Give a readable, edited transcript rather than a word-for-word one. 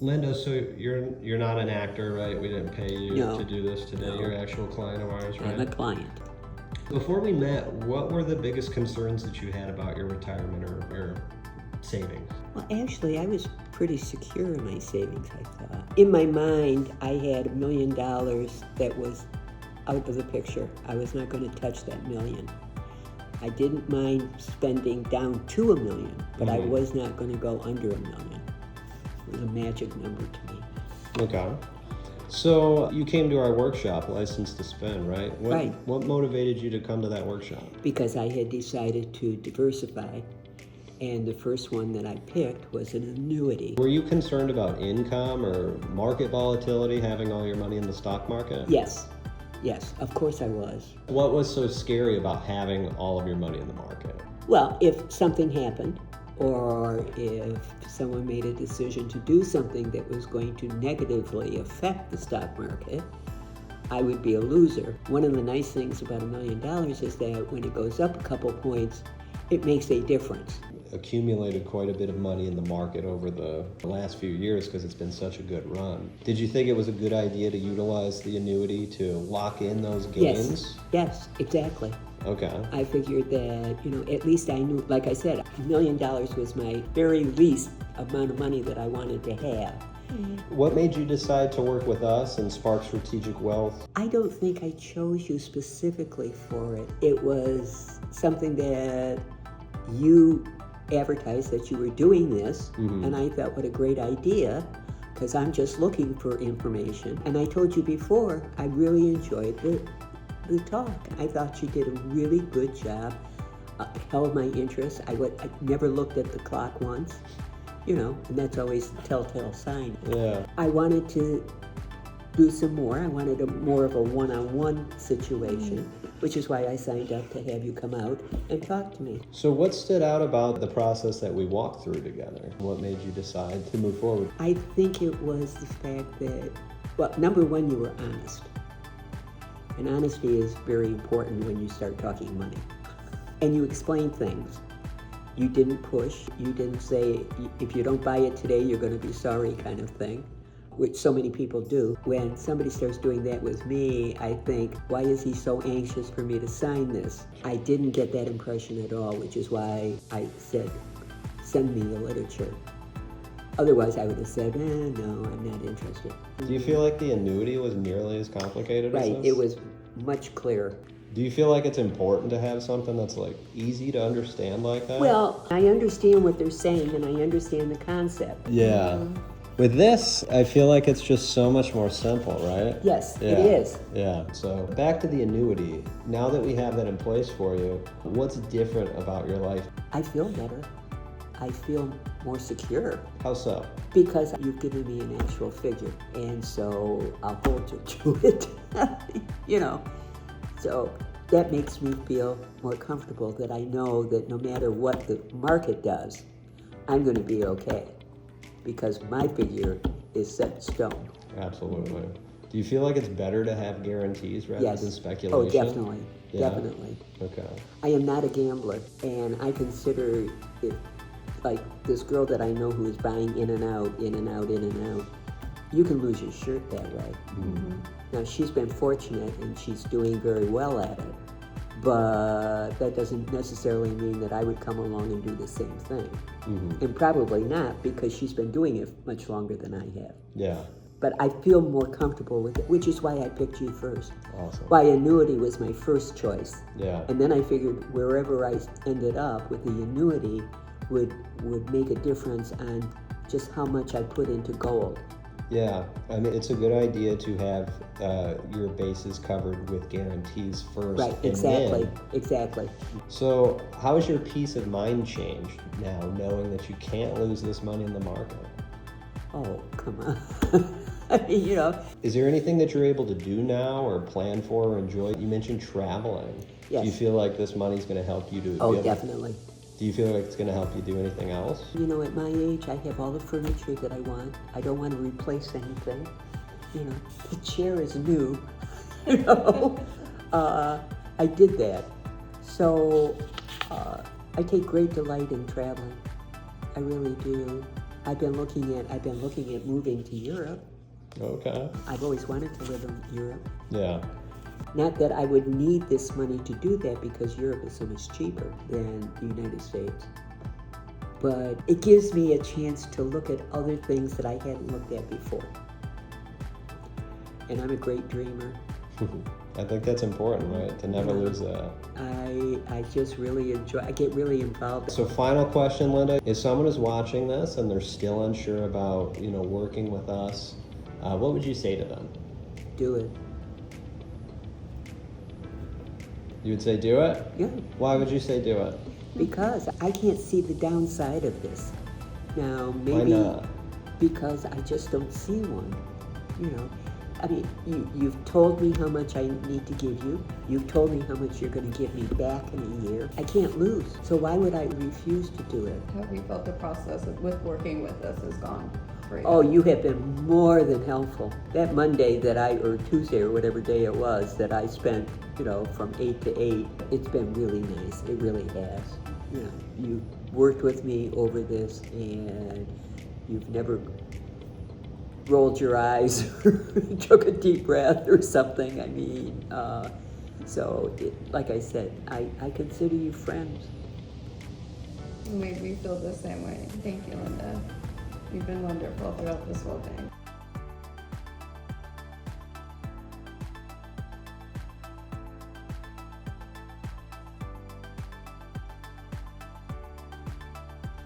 Linda, so you're not an actor, right? We didn't pay you No. to do this today. No. You're an actual client of ours, right? I'm a client. Before we met, what were the biggest concerns that you had about your retirement or savings? Well, actually, I was pretty secure in my savings, I thought. In my mind, I had $1 million that was out of the picture. I was not going to touch that million. I didn't mind spending down to $1 million, but I was not going to go under $1 million. It was a magic number to me. Okay. So you came to our workshop, License to Spend, right? Right. What motivated you to come to that workshop? Because I had decided to diversify, and the first one that I picked was an annuity. Were you concerned about income or market volatility, having all your money in the stock market? Yes, of course I was. What was so scary about having all of your money in the market? Well, if something happened, or if someone made a decision to do something that was going to negatively affect the stock market, I would be a loser. One of the nice things about $1 million is that when it goes up a couple points, it makes a difference. Accumulated quite a bit of money in the market over the last few years because it's been such a good run. Did you think it was a good idea to utilize the annuity to lock in those gains? Yes, exactly. Okay. I figured that, at least I knew, like I said, $1 million was my very least amount of money that I wanted to have. What made you decide to work with us and Spark Strategic Wealth? I don't think I chose you specifically for it. It was something that you advertised that you were doing this, and I thought, what a great idea, because I'm just looking for information. And I told you before, I really enjoyed the talk. I thought you did a really good job, held my interest. I never looked at the clock once, and that's always a telltale sign. Yeah. I wanted to do some more. I wanted more of a one-on-one situation, which is why I signed up to have you come out and talk to me. So what stood out about the process that we walked through together? What made you decide to move forward? I think it was the fact that, well, number one, you were honest. And honesty is very important when you start talking money. And you explained things. You didn't push. You didn't say, if you don't buy it today, you're going to be sorry kind of thing, which so many people do. When somebody starts doing that with me, I think, why is he so anxious for me to sign this? I didn't get that impression at all, which is why I said, send me the literature. Otherwise, I would have said, no, I'm not interested. Do you feel like the annuity was nearly as complicated as Right, this? it was much clearer. Do you feel like it's important to have something that's like easy to understand like that? Well, I understand what they're saying, and I understand the concept. Yeah. With this, I feel like it's just so much more simple, right? Yes, Yeah. it is. Yeah. So back to the annuity. Now that we have that in place for you, what's different about your life? I feel better. I feel more secure How so? because you've given me an actual figure, and so I'll hold you to it. So that makes me feel more comfortable that I know that no matter what the market does, I'm going to be okay because my figure is set in stone. Absolutely. Do you feel like it's better to have guarantees rather than speculation? Oh, definitely. Yeah? Definitely. Okay. I am not a gambler, and I consider it like this girl that I know who is buying in and out, in and out, in and out. You can lose your shirt that way. Now, she's been fortunate and she's doing very well at it, but that doesn't necessarily mean that I would come along and do the same thing. And probably not, because she's been doing it much longer than I have. Yeah. But I feel more comfortable with it, which is why I picked you first. Awesome. Why annuity was my first choice. Yeah. And then I figured wherever I ended up with the annuity would make a difference on just how much I put into gold. Yeah, I mean, it's a good idea to have your bases covered with guarantees first. Right, and exactly, then. exactly. So how has your peace of mind changed now, knowing that you can't lose this money in the market? Oh, come on. Is there anything that you're able to do now or plan for or enjoy? You mentioned traveling. Yes. Do you feel like this money's going to help you to Oh, be able definitely. Do you feel like it's going to help you do anything else? At my age, I have all the furniture that I want. I don't want to replace anything. The chair is new. I did that. So I take great delight in traveling. I really do. I've been looking at moving to Europe. Okay. I've always wanted to live in Europe. Yeah. Not that I would need this money to do that because Europe is so much cheaper than the United States. But it gives me a chance to look at other things that I hadn't looked at before. And I'm a great dreamer. I think that's important, right? To never lose that. I just really I get really involved. So final question, Linda. If someone is watching this and they're still unsure about, working with us, what would you say to them? Do it. You would say do it? Yeah. Why would you say do it? Because I can't see the downside of this. Now, maybe Why not? because I just don't see one. I mean, you've told me how much I need to give you. You've told me how much you're going to give me back in a year. I can't lose. So why would I refuse to do it? How have you felt the process with working with us has gone for you? Oh, you have been more than helpful. That Monday or Tuesday or whatever day it was that I spent, from 8 to 8, it's been really nice. It really has. You worked with me over this and you've never rolled your eyes or took a deep breath or something. I mean, like I said, I consider you friends. We feel the same way. Thank you, Linda. You've been wonderful throughout this whole thing.